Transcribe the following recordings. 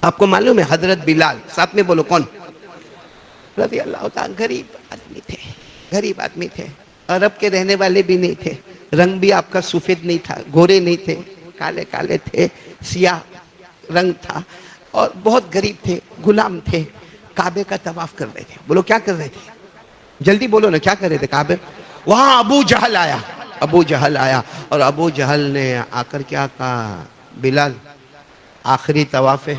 آپ کو معلوم ہے حضرت بلال، ساتھ میں بولو کون، رضی اللہ تعالیٰ، غریب آدمی تھے، غریب آدمی تھے، عرب کے رہنے والے بھی نہیں تھے، رنگ بھی آپ کا سفید نہیں تھا، گورے نہیں تھے، کالے کالے تھے، سیاہ رنگ تھا، اور بہت غریب تھے، غلام تھے، کعبے کا طواف کر رہے تھے۔ بولو کیا کر رہے تھے، جلدی بولو نا، کیا کر رہے تھے کعبے؟ وہاں ابو جہل آیا، ابو جہل آیا، اور ابو جہل نے آ کر کیا کہا، بلال آخری طواف ہے،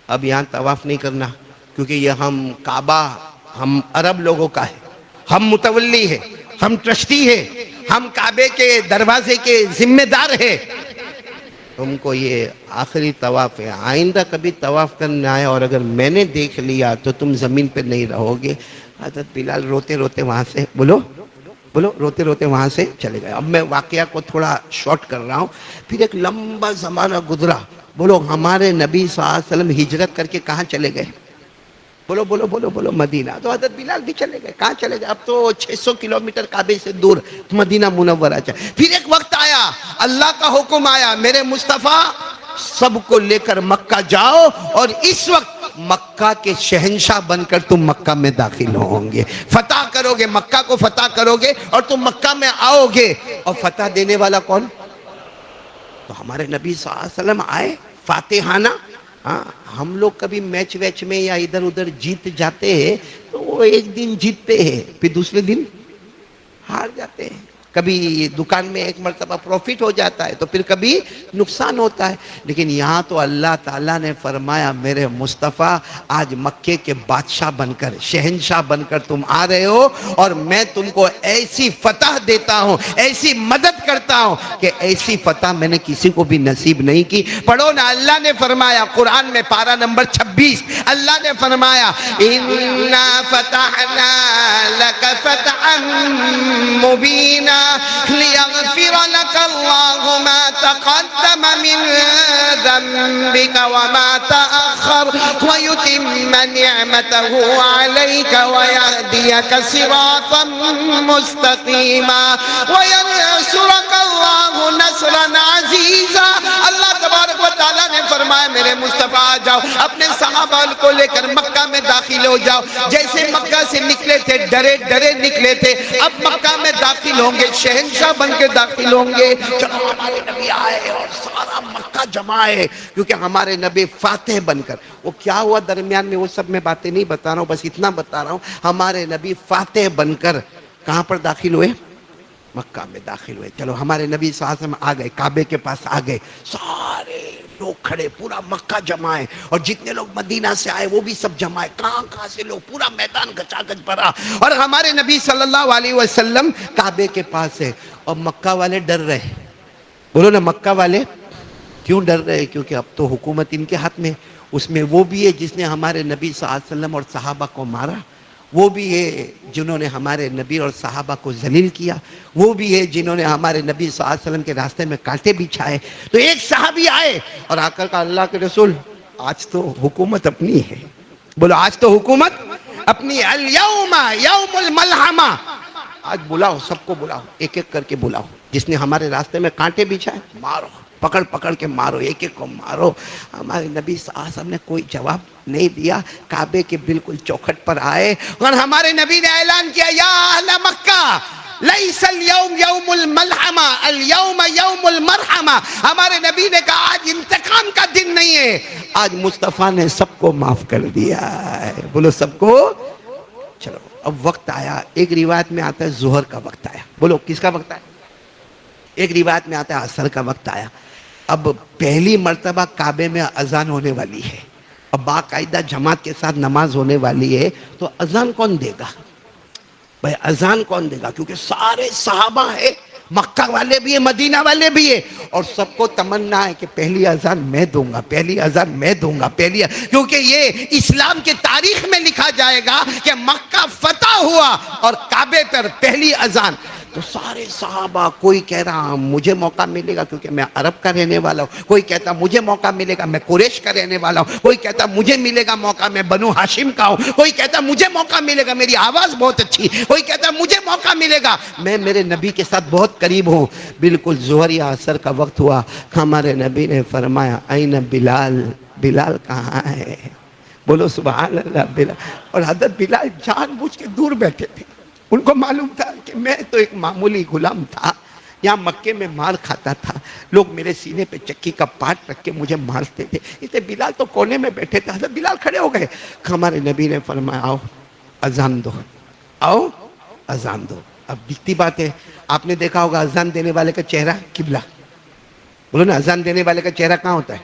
اب یہاں طواف نہیں کرنا، کیونکہ یہ ہم کعبہ ہم عرب لوگوں کا ہے، ہم متولی ہے، ہم ٹرسٹی ہے، ہم کعبے کے دروازے کے ذمہ دار ہے، تم کو یہ آخری طواف ہے، آئندہ کبھی طواف کرنے آئے اور اگر میں نے دیکھ لیا تو تم زمین پہ نہیں رہو گے۔ حضرت بلال روتے روتے وہاں سے بولو روتے روتے وہاں سے چلے گئے۔ اب میں واقعہ کو تھوڑا شارٹ کر رہا ہوں۔ پھر ایک لمبا زمانہ گزرا، بولو ہمارے نبی صلی اللہ علیہ وسلم ہجرت کر کے کہاں چلے گئے؟ بولو مدینہ۔ تو حضرت بلال بھی چلے گئے، کہاں چلے گئے؟ اب تو 600 کلومیٹر کعبے سے دور مدینہ منورہ چلے۔ پھر ایک وقت آیا، اللہ کا حکم آیا، میرے مصطفیٰ سب کو لے کر مکہ جاؤ، اور اس وقت مکہ کے شہنشاہ بن کر تم مکہ میں داخل ہوں گے، فتح کرو گے، مکہ کو فتح کرو گے، اور تم مکہ میں آؤ گے۔ اور فتح دینے والا کون؟ تو ہمارے نبی صلی اللہ علیہ وسلم آئے فاتحانہ۔ ہاں، ہم لوگ کبھی میچ ویچ میں یا ادھر ادھر جیت جاتے ہیں تو وہ ایک دن جیتتے ہیں، پھر دوسرے دن ہار جاتے ہیں، کبھی دکان میں ایک مرتبہ پروفٹ ہو جاتا ہے تو پھر کبھی نقصان ہوتا ہے، لیکن یہاں تو اللہ تعالیٰ نے فرمایا میرے مصطفیٰ آج مکے کے بادشاہ بن کر، شہنشاہ بن کر تم آ رہے ہو، اور میں تم کو ایسی فتح دیتا ہوں، ایسی مدد کرتا ہوں کہ ایسی فتح میں نے کسی کو بھی نصیب نہیں کی۔ پڑھو نا، اللہ نے فرمایا قرآن میں پارہ نمبر 26، اللہ نے فرمایا اِنَّا فَتَحْنَا لَكَ فَتْحًا مُبِينًا لِيَغْفِرَ لَكَ اللَّهُ مَا تَقَدَّمَ مِنْ ذَنْبِكَ وَمَا تَأَخَّرَ وَيُتِمَّ نِعْمَتَهُ عَلَيْكَ وَيَهْدِيَكَ صِرَاطًا مُسْتَقِيمًا وَيَنْصُرَكَ اللَّهُ نَصْرًا عَزِيزًا۔ اللہ تبارک و تعالیٰ نے فرمایا میرے مصطفیٰ آ جاؤ، اپنے صحابہ کو لے کر مکہ میں داخل ہو جاؤ۔ جیسے مکہ سے نکلے تھے ڈرے ڈرے نکلے تھے، اب مکہ میں داخل ہوں گے، شہنشاہ بن کے داخل ہوں گے۔ چلو ہمارے نبی آئے اور سارا مکہ جمع ہے، کیونکہ ہمارے نبی فاتح بن کر، وہ کیا ہوا درمیان میں وہ سب میں باتیں نہیں بتا رہا ہوں، بس اتنا بتا رہا ہوں، ہمارے نبی فاتح بن کر کہاں پر داخل ہوئے؟ مکہ میں داخل ہوئے۔ چلو ہمارے نبی صلی اللہ علیہ وسلم آ گئے، کعبے کے پاس آ گئے، سارے لوگ کھڑے، پورا مکہ جمع ہے، اور جتنے لوگ مدینہ سے آئے وہ بھی سب جمع ہے، کہاں سے لوگ، پورا میدان گچا گچ بھرا، اور ہمارے نبی صلی اللہ علیہ وسلم کعبے کے پاس ہے، اور مکہ والے ڈر رہے۔ بولو نا، مکہ والے کیوں ڈر رہے؟ کیونکہ اب تو حکومت ان کے ہاتھ میں، اس میں وہ بھی ہے جس نے ہمارے نبی صلی اللہ علیہ وسلم اور صحابہ کو مارا، وہ بھی ہے جنہوں نے ہمارے نبی اور صحابہ کو ذلیل کیا، وہ بھی ہے جنہوں نے ہمارے نبی صلی اللہ علیہ وسلم کے راستے میں کانٹے بچھائے۔ تو ایک صحابی آئے اور آ کر کہا اللہ کے رسول آج تو حکومت اپنی ہے۔ بولو آج تو حکومت اپنی ہے، الیوم یوم الملحمہ، آج بلاؤ، سب کو بلاؤ، ایک ایک کر کے بلاؤ، جس نے ہمارے راستے میں کانٹے بچھائے مارو، پکڑ پکڑ کے مارو، ایک ایک کو مارو۔ ہمارے نبی صلی اللہ علیہ وسلم نے کوئی جواب نہیں دیا، کعبے کے بالکل چوکھٹ پر آئے، اور ہمارے نبی نے اعلان کیا یا اہل مکہ لیس اليوم یوم الملحمہ اليوم یوم المرحمہ۔ ہمارے نبی نے کہا آج انتقام کا دن نہیں ہے، آج مصطفیٰ نے سب کو معاف کر دیا ہے۔ بولو سب کو۔ چلو اب وقت آیا، ایک روایت میں آتا ہے ظہر کا وقت آیا، بولو کس کا وقت آیا؟ ایک روایت میں آتا ہے عصر کا وقت آیا۔ اب پہلی مرتبہ کعبے میں اذان ہونے والی ہے، اب باقاعدہ جماعت کے ساتھ نماز ہونے والی ہے، تو اذان کون دے گا بھائی؟ اذان کون دے گا؟ کیونکہ سارے صحابہ ہیں، مکہ والے بھی ہیں، مدینہ والے بھی ہیں، اور سب کو تمنا ہے کہ پہلی اذان میں دوں گا، پہلی اذان میں دوں گا، کیونکہ یہ اسلام کے تاریخ میں لکھا جائے گا کہ مکہ فتح ہوا اور کعبے پر پہلی اذان۔ تو سارے صحابہ، کوئی کہہ رہا مجھے موقع ملے گا کیونکہ میں عرب کا رہنے والا ہوں، کوئی کہتا مجھے موقع ملے گا میں قریش کا رہنے والا ہوں، کوئی کہتا مجھے ملے گا موقع میں بنو ہاشم کا ہوں، کوئی کہتا مجھے موقع ملے گا میری آواز بہت اچھی، کوئی کہتا مجھے موقع ملے گا میں میرے نبی کے ساتھ بہت قریب ہوں۔ بالکل ظہر یا عصر کا وقت ہوا، ہمارے نبی نے فرمایا این بلال بلال کہاں ہے؟ بولو سبحان اللہ بلال. اور حضرت بلال جان بوجھ کے دور بیٹھے تھے. ان کو معلوم تھا کہ میں تو ایک معمولی غلام تھا, یہاں مکے میں مار کھاتا تھا, لوگ میرے سینے پہ چکی کا پاٹ رکھ کے مجھے مارتے تھے, اس لیے بلال تو کونے میں بیٹھے تھے. حضرت بلال کھڑے ہو گئے. ہمارے نبی نے فرمایا آؤ اذان دو, آؤ اذان دو. اب دکھتی بات ہے, آپ نے دیکھا ہوگا اذان دینے والے کا چہرہ قبلہ. بولو نا, اذان دینے والے کا چہرہ کہاں ہوتا ہے؟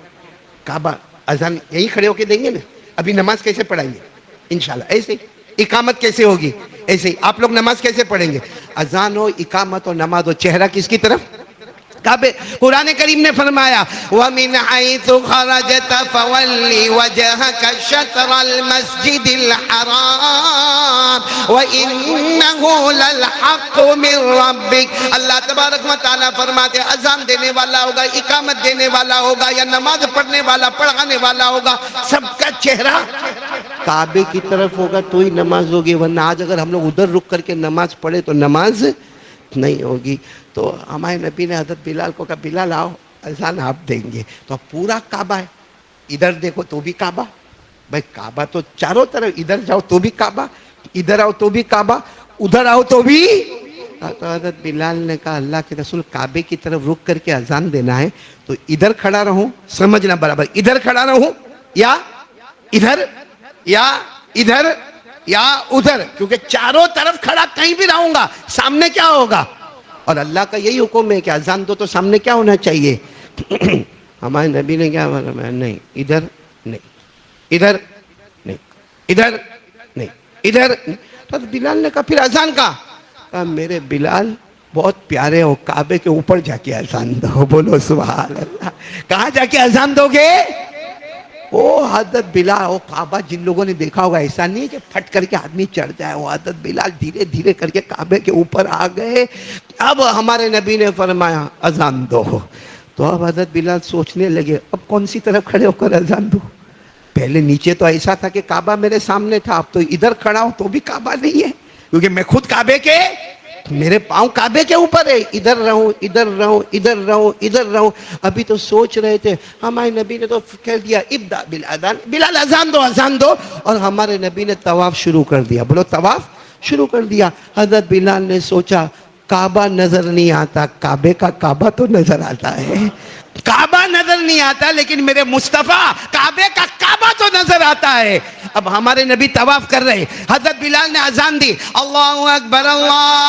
کعبہ. اذان یہی کھڑے ہو کے دیں گے نا. ابھی نماز کیسے پڑھائیں گے؟ انشاءاللہ ایسے. اقامت کیسے ہوگی؟ ایسے ہی. آپ لوگ نماز کیسے پڑھیں گے؟ اذان ہو, اقامت ہو, نماز ہو, چہرہ کس کی طرف؟ کعبے. قرآن کریم نے فرمایا وَمِنْ حَيْثُ خَرَجْتَ فَوَلِّ وَجْهَكَ شَطْرَ الْمَسْجِدِ الْحَرَامِ وَإِنَّهُ لَلْحَقُّ مِنْ رَبِّكَ. اللہ تبارک و تعالیٰ فرماتے اذان دینے والا ہوگا, اقامت دینے والا ہوگا, یا نماز پڑھنے والا پڑھانے والا ہوگا, سب کا چہرہ کعبے کی طرف ہوگا تو ہی نماز ہوگی. ورنہ آج اگر ہم لوگ ادھر رک کر کے نماز پڑھے تو نماز نہیں ہوگی. تو ہمارے نبی نے حضرت بلال کو کہا بلال آؤ اذان آپ دیں گے. تو پورا کعبہ ہے, ادھر دیکھو تو بھی کعبہ. بھائی کعبہ تو چاروں طرف, ادھر جاؤ تو بھی کعبہ, ادھر آؤ تو بھی کعبہ, ادھر آؤ تو بھی. تو حضرت بلال نے کہا اللہ کے رسول کعبے کی طرف رک کر کے اذان دینا ہے تو ادھر کھڑا رہوں, سمجھنا برابر, ادھر کھڑا رہوں یا ادھر یا ادھر یا ادھر, کیونکہ چاروں طرف کھڑا کہیں بھی رہوں گا سامنے کیا ہوگا. اور اللہ کا یہی حکم ہے کہ اذان دو تو سامنے کیا ہونا چاہیے. ہمارے نبی نے کیا فرمایا؟ نہیں, ادھر نہیں, ادھر نہیں, ادھر نہیں, ادھر. تو بلال نے کہا پھر اذان کا. کہا میرے بلال بہت پیارے ہو, کعبے کے اوپر جا کے اذان دو. بولو سبحان اللہ. کہاں جا کے اذان دو گے؟ وہ حضرت بلال, وہ کعبہ جن لوگوں نے دیکھا ہوگا ایسا نہیں ہے کہ پھٹ کر کے آدمی چڑھ جائے. وہ حضرت بلال دھیرے دھیرے کر کے کعبے کے اوپر آ گئے. اب ہمارے نبی نے فرمایا اذان دو. تو اب حضرت بلال سوچنے لگے اب کون سی طرف کھڑے ہو کر اذان دو. پہلے نیچے تو ایسا تھا کہ کعبہ میرے سامنے تھا, اب تو ادھر کھڑا ہوں تو بھی کعبہ نہیں ہے, کیونکہ میں خود کعبے کے, میرے پاؤں کعبے کے اوپر ہے. ادھر رہوں, ادھر رہوں, ادھر رہوں, ادھر رہوں. ابھی تو سوچ رہے تھے, ہمارے نبی نے تو کہہ دیا ابدا بالاذان, بلال اذان دو, اذان دو. اور ہمارے نبی نے طواف شروع کر دیا. بولو طواف شروع کر دیا. حضرت بلال نے سوچا کعبہ نظر نہیں آتا, کعبے کا کعبہ تو نظر آتا ہے. کعبہ نظر نہیں آتا لیکن میرے مصطفیٰ کعبے کا کعبہ تو نظر آتا ہے. اب ہمارے نبی طواف کر رہے, حضرت بلال نے اذان دی, اللہ اکبر اللہ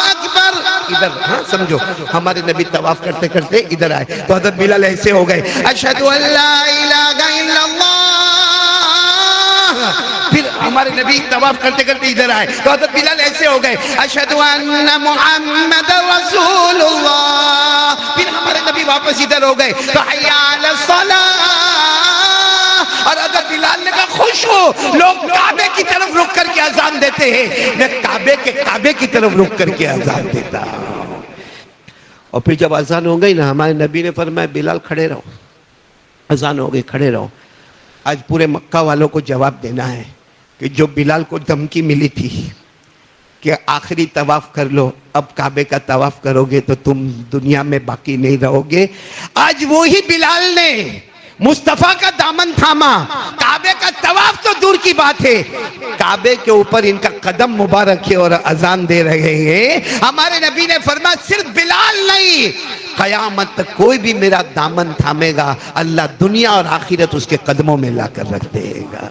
اکبر. ادھر ہاں سمجھو, ہمارے نبی طواف کرتے کرتے ادھر آئے تو حضرت بلال ایسے ہو گئے, اشہد ان لا الہ الا اللہ. پھر ہمارے نبی طواف کرتے کرتے ادھر آئے تو حضرت بلال ایسے ہو گئے, اشہد ان محمد رسول اللہ. پھر ہمارے نبی واپس ادھر ہو گئے تو حی علی الصلاۃ. اور حضرت بلال نے کہا خوش ہو, لوگ کعبے کی طرف رک کر کے اذان دیتے ہیں, میں کعبے کی طرف رک کر کے اذان دیتا ہوں. اور پھر جب اذان ہو گئی نا, ہمارے نبی نے فرمایا بلال کھڑے رہو. اذان ہو گئی, کھڑے رہو. آج پورے مکہ والوں کو جواب دینا ہے کہ جو بلال کو دھمکی ملی تھی کہ آخری طواف کر لو, اب کعبے کا طواف کرو گے تو تم دنیا میں باقی نہیں رہو گے. آج وہی بلال نے مصطفیٰ کا دامن تھاما, کعبے کا طواف تو دور کی بات ہے, کعبے کے اوپر ان کا قدم مبارک ہے اور اذان دے رہے ہیں. ہمارے نبی نے فرمایا صرف بلال نہیں, قیامت تک کوئی بھی میرا دامن تھامے گا اللہ دنیا اور آخرت اس کے قدموں میں لا کر رکھ دے گا.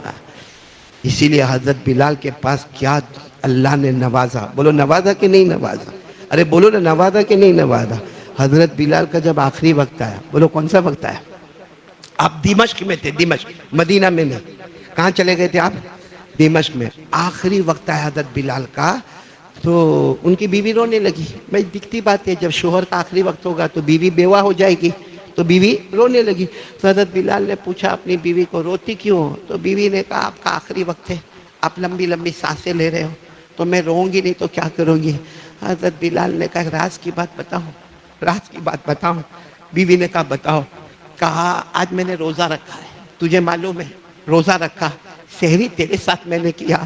اسی لیے حضرت بلال کے پاس کیا اللہ نے نوازا. بولو نوازا کہ نہیں نوازا؟ ارے بولو نا, نوازا کہ نہیں نوازا؟ حضرت بلال کا جب آخری وقت آیا, بولو کون سا وقت آیا؟ آپ دمشق میں تھے, دمشق, مدینہ میں نہیں. کہاں چلے گئے تھے آپ؟ دمشق میں. آخری وقت آیا حضرت بلال کا تو ان کی بیوی رونے لگی. بھائی دکھتی بات ہے, جب شوہر کا آخری وقت ہوگا تو بیوی بیوہ ہو جائے گی, تو بیوی رونے لگی. تو حضرت بلال نے پوچھا اپنی بیوی کو روتی کیوں ہو؟ تو بیوی نے کہا آپ کا آخری وقت ہے, آپ لمبی لمبی سانسیں لے رہے ہو, تو میں روؤں گی نہیں تو کیا کروں گی. حضرت بلال نے کہا راز کی بات بتاؤں, راز کی بات بتاؤں. بیوی نے کہا بتاؤ. کہا آج میں نے روزہ رکھا ہے, تجھے معلوم ہے روزہ رکھا, سحری تیرے ساتھ میں نے کیا,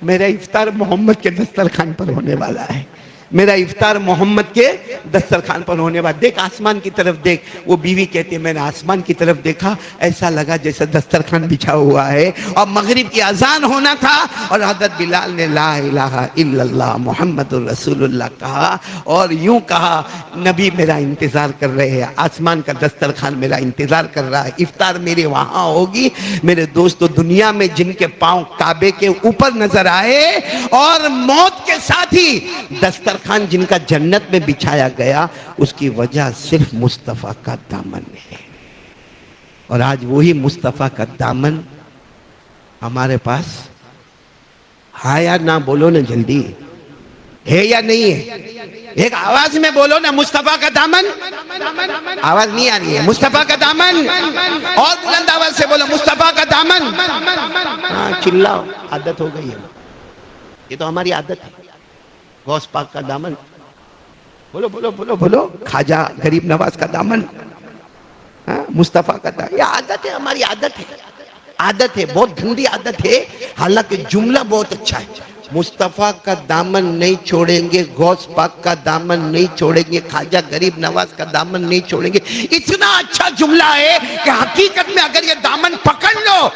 میرا افطار محمد کے دسترخوان پر ہونے والا ہے. میرا افطار محمد کے دسترخوان پر ہونے والا. دیکھ آسمان کی طرف دیکھ. وہ بیوی کہتی ہے میں نے آسمان کی طرف دیکھا, ایسا لگا جیسے دسترخوان بچھا ہوا ہے, اور مغرب کی اذان ہونا تھا, اور حضرت بلال نے لا الہ الا اللہ محمد الرسول اللہ کہا, اور یوں کہا نبی میرا انتظار کر رہے ہیں, آسمان کا دسترخوان میرا انتظار کر رہا ہے, افطار میرے وہاں ہوگی. میرے دوستو, دنیا میں جن کے پاؤں کعبے کے اوپر نظر آئے اور موت کے ساتھ ہی دسترخوان جن کا جنت میں بچھایا گیا, اس کی وجہ صرف مصطفیٰ کا دامن ہے. اور آج وہی مصطفیٰ کا دامن ہمارے پاس ہے یا نہ؟ بولو نا جلدی, ہے یا نہیں ہے؟ ایک آواز میں بولو نا, مصطفیٰ کا دامن. آواز نہیں آ رہی ہے. مصطفیٰ کا دامن, اور بلند آواز سے بولو مصطفیٰ کا دامن. ہاں چلاؤ, عادت ہو گئی ہے, یہ تو ہماری عادت ہے. غوث پاک کا دامن, بولو بولو بولو بولو. خواجہ غریب نواز کا دامن, مصطفیٰ کا دامن. یہ عادت ہے, ہماری عادت ہے, عادت ہے, بہت گندی عادت ہے. حالانکہ جملہ بہت اچھا ہے. مصطفیٰ کا دامن نہیں چھوڑیں گے, غوث پاک کا دامن نہیں چھوڑیں گے, خواجہ غریب نواز کا دامن نہیں چھوڑیں گے. اتنا اچھا جملہ ہے کہ حقیقت میں اگر یہ دامن پکڑ لو,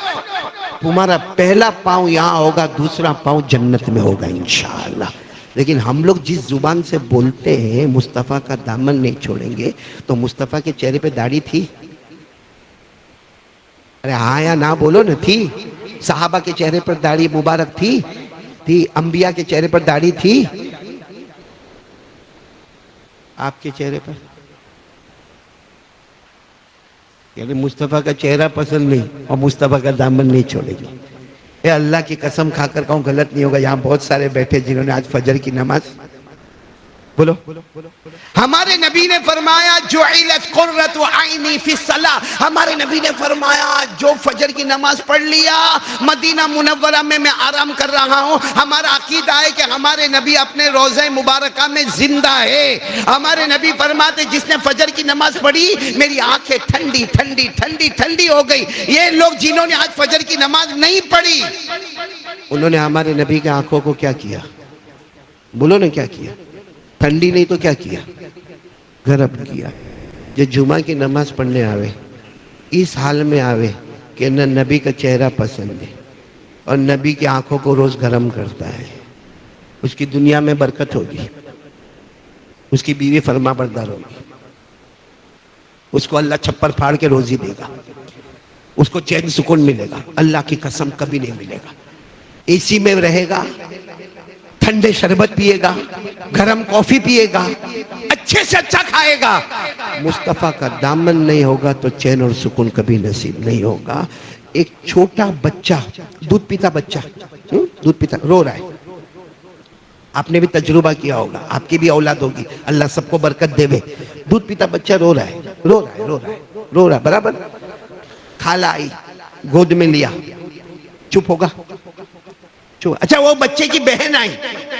تمہارا پہلا پاؤں یہاں ہوگا, دوسرا پاؤں جنت میں ہوگا انشاءاللہ. لیکن ہم لوگ جس زبان سے بولتے ہیں مصطفیٰ کا دامن نہیں چھوڑیں گے, تو مصطفیٰ کے چہرے پہ داڑھی تھی؟ ارے ہاں یا نہ بولو نا. تھی. صحابہ کے چہرے پر داڑھی مبارک تھی؟ تھی. انبیاء کے چہرے پر داڑھی تھی؟ آپ کے چہرے پر یعنی مصطفیٰ کا چہرہ پسند نہیں اور مصطفیٰ کا دامن نہیں چھوڑے گی. اے اللہ کی قسم کھا کر کہوں, غلط نہیں ہوگا, یہاں بہت سارے بیٹھے جنہوں نے آج فجر کی نماز, بولو, ہمارے نبی نے فرمایا جعلت قرۃ عینی فی الصلاۃ. ہمارے نبی نے فرمایا جو فجر کی نماز پڑھ لیا, مدینہ منورہ میں میں آرام کر رہا ہوں. ہمارا عقیدہ ہے کہ ہمارے نبی اپنے روضہ مبارکہ میں زندہ ہے. ہمارے نبی فرماتے جس نے فجر کی نماز پڑھی میری آنکھیں ٹھنڈی ٹھنڈی ٹھنڈی ٹھنڈی ہو گئی. یہ لوگ جنہوں نے آج فجر کی نماز نہیں پڑھی, انہوں نے ہمارے نبی کے آنکھوں کو کیا کیا؟ بولو نا کیا کیا؟ ٹھنڈی نہیں تو کیا کیا؟ گرم کیا. جو جمعہ کی نماز پڑھنے آوے اس حال میں آوے کہ نہ نبی کا چہرہ پسند ہے اور نبی کی آنکھوں کو روز گرم کرتا ہے, اس کی دنیا میں برکت ہوگی, اس کی بیوی فرما بردار ہوگی, اس کو اللہ چھپر پھاڑ کے روزی دے گا, اس کو چین سکون ملے گا. اللہ کی قسم کبھی نہیں ملے گا. اسی میں رہے گا, ٹھنڈے شربت پیے گا, گرم کافی پیے گا, اچھے سے اچھا کھائے گا. مصطفیٰ کا دامن نہیں ہوگا تو چین اور سکون کبھی نصیب نہیں ہوگا. ایک چھوٹا بچہ, دودھ پیتا بچہ, دودھ پیتا رو رہا ہے, آپ نے بھی تجربہ کیا ہوگا, آپ کی بھی اولاد ہوگی, اللہ سب کو برکت دے. دودھ پیتا بچہ رو رہا ہے, رو رہا ہے, رو رہا ہے, رو رہا ہے, برابر. کھالا آئی, گود میں لیا, چپ ہوگا؟ اچھا وہ بچے کی بہن آئی,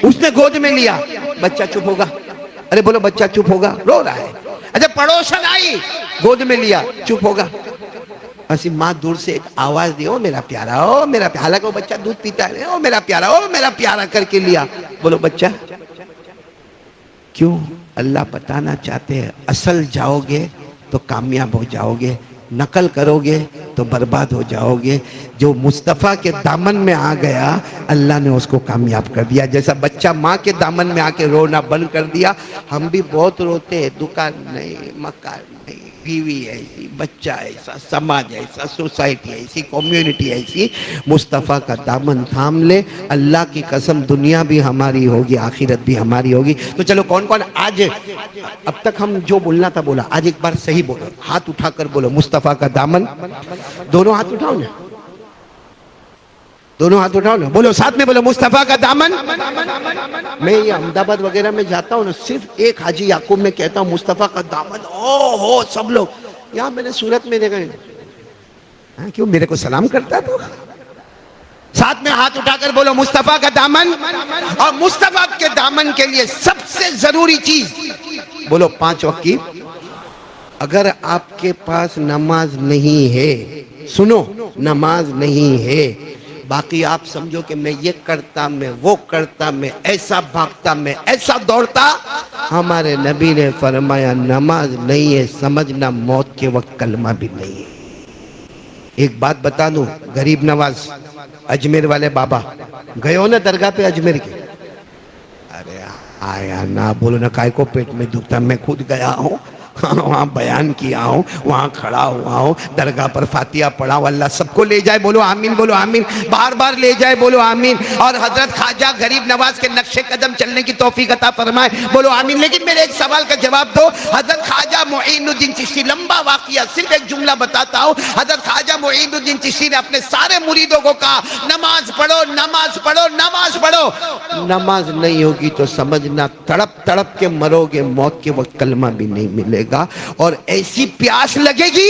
اس نے گود میں لیا, بچہ چپ ہوگا؟ ارے بولو بچہ چپ ہوگا؟ رو رہا ہے. اچھا پڑوسن آئی, گود میں لیا, چپ ہوگا؟ ایسی ماں دور سے ایک آواز دی, او میرا پیارا, او میرا پیارا. حالانکہ وہ بچہ دودھ پیتا ہے, او میرا پیارا, او میرا پیارا کر کے لیا. بولو بچہ کیوں؟ اللہ بتانا چاہتے ہیں اصل جاؤ گے تو کامیاب ہو جاؤ گے, نقل کرو گے تو برباد ہو جاؤ گے. جو مصطفیٰ کے دامن میں آ گیا اللہ نے اس کو کامیاب کر دیا. جیسا بچہ ماں کے دامن میں آ کے رونا بند کر دیا. ہم بھی بہت روتے ہیں, دکان نہیں, مکان نہیں, بیوی ایسی, بچہ ایسا, سماج ایسا, سوسائٹی ایسی, کمیونٹی ایسی. مصطفیٰ کا دامن تھام لے, اللہ کی قسم دنیا بھی ہماری ہوگی, آخرت بھی ہماری ہوگی. تو چلو کون کون آج, اب تک ہم جو بولنا تھا بولا, آج ایک بار صحیح بولو, ہاتھ اٹھا کر بولو مصطفیٰ کا دامن. دونوں ہاتھ اٹھاؤ نا, دونوں ہاتھ اٹھاؤ نا, بولو ساتھ میں بولو مصطفیٰ کا دامن. میں یہ احمد آباد وغیرہ میں جاتا ہوں نا, صرف ایک حاجی یعقوب میں کہتا ہوں مصطفیٰ کا دامن, او ہو سب لوگ. یہاں میں نے صورت میں دیکھا, کیوں میرے کو سلام کرتا تو ساتھ میں ہاتھ اٹھا کر بولو مصطفیٰ کا دامن. اور مصطفیٰ کے دامن کے لیے سب سے ضروری چیز بولو 5 وقت کی. اگر آپ کے پاس نماز نہیں ہے, سنو, نماز نہیں ہے, باقی آپ سمجھو کہ میں یہ کرتا، میں وہ کرتا، میں ایسا بھاگتا، میں ایسا دوڑتا. ہمارے نبی نے فرمایا نماز نہیں ہے سمجھنا موت کے وقت کلمہ بھی نہیں ہے. ایک بات بتا دوں، غریب نواز اجمیر والے بابا گئے ہو نا درگاہ پہ اجمیر کے؟ ارے آیا نہ بولو نا کائے کو پیٹ میں دکھتا. میں خود گیا ہوں، وہاں بیان کیا ہوں، وہاں کھڑا ہوا ہوں، درگاہ پر فاتحہ پڑھا ہوں. اللہ سب کو لے جائے، بولو آمین، بولو آمین. بار بار لے جائے، بولو آمین. اور حضرت خواجہ غریب نواز کے نقش قدم چلنے کی توفیق عطا فرمائے، بولو آمین. لیکن میرے ایک سوال کا جواب دو. حضرت خواجہ معین الدین چشتی، لمبا واقعہ، صرف ایک جملہ بتاتا ہوں. حضرت خواجہ معین الدین چشتی نے اپنے سارے مریدوں کو کہا نماز پڑھو، نماز پڑھو، نماز پڑھو. نماز نہیں ہوگی تو سمجھنا تڑپ تڑپ کے مرو گے، موت کے وقت کلمہ بھی نہیں ملے گا. اور ایسی پیاس لگے گی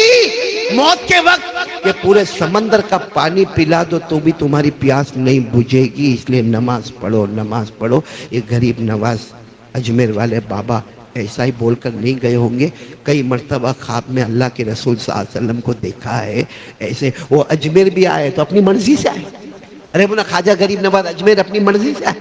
موت کے وقت کہ پورے سمندر کا پانی پلا دو تو بھی تمہاری پیاس نہیں بجھے گی. اس لیے نماز پڑھو، نماز پڑھو. یہ غریب نواز اجمیر والے بابا ایسا ہی بول کر نہیں گئے ہوں گے. کئی مرتبہ خواب میں اللہ کے رسول صلی اللہ علیہ وسلم کو دیکھا ہے ایسے. وہ اجمیر بھی آئے تو اپنی مرضی سے آئے. ارے بولا خواجہ غریب نواز اجمیر اپنی مرضی سے آئے.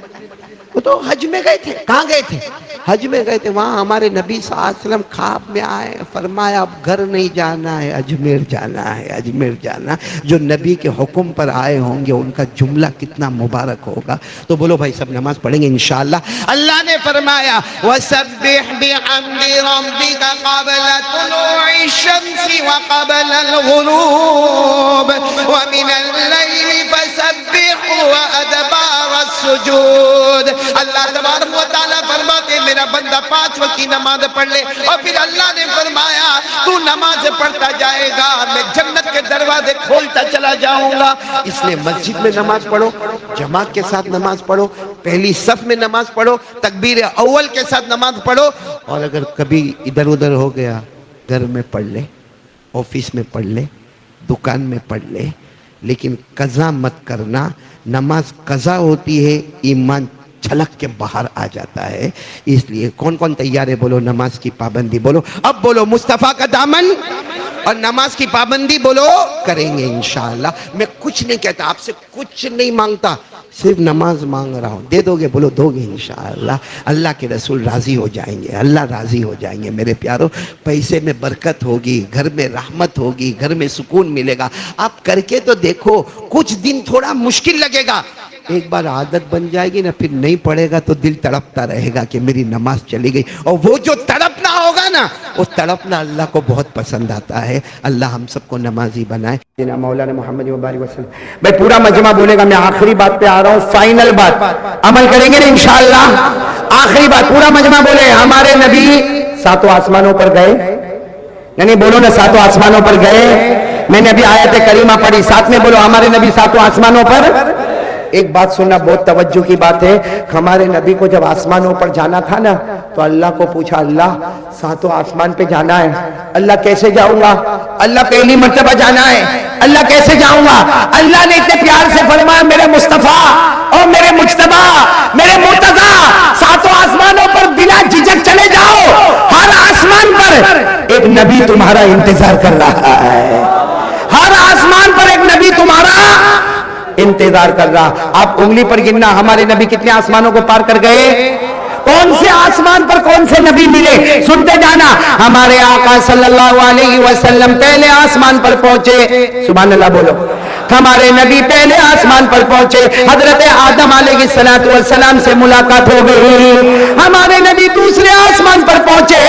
وہ تو حج میں گئے تھے. کہاں گئے تھے؟ حج میں گئے تھے. وہاں ہمارے نبی صلی اللہ علیہ وسلم خواب میں آئے، فرمایا اب گھر نہیں جانا ہے، اجمیر جانا ہے، اجمیر جانا. جو نبی کے حکم پر آئے ہوں گے ان کا جملہ کتنا مبارک ہوگا. تو بولو بھائی سب نماز پڑھیں گے انشاءاللہ. اللہ نے فرمایا وَسَبِّحْ بِحَمْدِ رَبِّكَ قَبْلَ طُلُوعِ الشَّمْسِ وَقَبْلَ الْغُرُوبِ وَمِنَ اللَّيْلِ فَسَبِّحْهُ وَأَدْبَارَ السُّجُودِ. اللہ تبارک و تعالیٰ فرماتے میرا بندہ 5 وقت کی نماز پڑھ لے. اور پھر اللہ نے فرمایا تو نماز پڑھتا جائے گا میں جنت کے دروازے کھولتا چلا جاؤں گا. اس لیے مسجد میں نماز پڑھو، جماعت کے ساتھ نماز پڑھو، پہلی صف میں نماز پڑھو، تکبیر اول کے ساتھ نماز پڑھو. اور اگر کبھی ادھر ادھر ہو گیا گھر میں پڑھ لے، آفس میں پڑھ لے، دکان میں پڑھ لے، لیکن قضا مت کرنا. نماز قضا ہوتی ہے، ایمان چھلک کے باہر آ جاتا ہے. اس لیے کون کون تیار ہے بولو نماز کی پابندی بولو. اب بولو مصطفیٰ کا دامن اور نماز کی پابندی بولو کریں گے انشاءاللہ. میں کچھ نہیں کہتا، آپ سے کچھ نہیں مانگتا، صرف نماز مانگ رہا ہوں. دے دو گے بولو دو گے انشاءاللہ. اللہ کے رسول راضی ہو جائیں گے، اللہ راضی ہو جائیں گے. میرے پیارو پیسے میں برکت ہوگی، گھر میں رحمت ہوگی، گھر میں سکون ملے گا. آپ کر کے تو دیکھو، کچھ دن تھوڑا مشکل لگے گا، ایک بار عادت بن جائے گی نا پھر نہیں پڑے گا تو دل تڑپتا رہے گا کہ میری نماز چلی گئی. اور وہ جو تڑپنا ہوگا نا وہ تڑپنا اللہ کو بہت پسند آتا ہے. اللہ ہم سب کو نمازی بنائے. مولانا محمد مبارک وسلم. بھائی پورا مجمع بولے گا. میں آخری بات پہ آ رہا ہوں، فائنل بات. عمل کریں گے نا انشاءاللہ. آخری بات پورا مجمع بولے. ہمارے نبی 7 آسمانوں پر گئے. نہیں بولو نا 7 آسمانوں پر گئے. میں نے ابھی آیت کریمہ پڑھی، ساتھ میں بولو ہمارے نبی 7 آسمانوں پر. ایک بات سننا بہت توجہ کی بات ہے. ہمارے نبی کو جب آسمانوں پر جانا تھا نا تو اللہ کو پوچھا اللہ 7 آسمان پہ جانا ہے. اللہ کیسے جاؤں گا؟ اللہ پہلی مرتبہ جانا ہے. اللہ کیسے جاؤں گا؟ اللہ نے اتنے پیار سے فرمایا میرے مصطفیٰ اور میرے مجتبی میرے مرتضی 7 آسمانوں پر بلا جھجک چلے جاؤ. ہر آسمان پر ایک نبی تمہارا انتظار کر رہا ہے. ہر آسمان پر ایک نبی تمہارا انتظار کر رہا. آپ انگلی پر گننا ہمارے نبی کتنے آسمانوں کو پار کر گئے. کون سے آسمان پر کون سے نبی ملے سنتے جانا. ہمارے آقا صلی اللہ علیہ وسلم پہلے آسمان پر پہنچے. سبحان اللہ بولو. ہمارے نبی پہلے آسمان پر پہنچے، حضرت آدم علیہ السلام سے ملاقات ہو گئی. ہمارے نبی دوسرے آسمان پر پہنچے،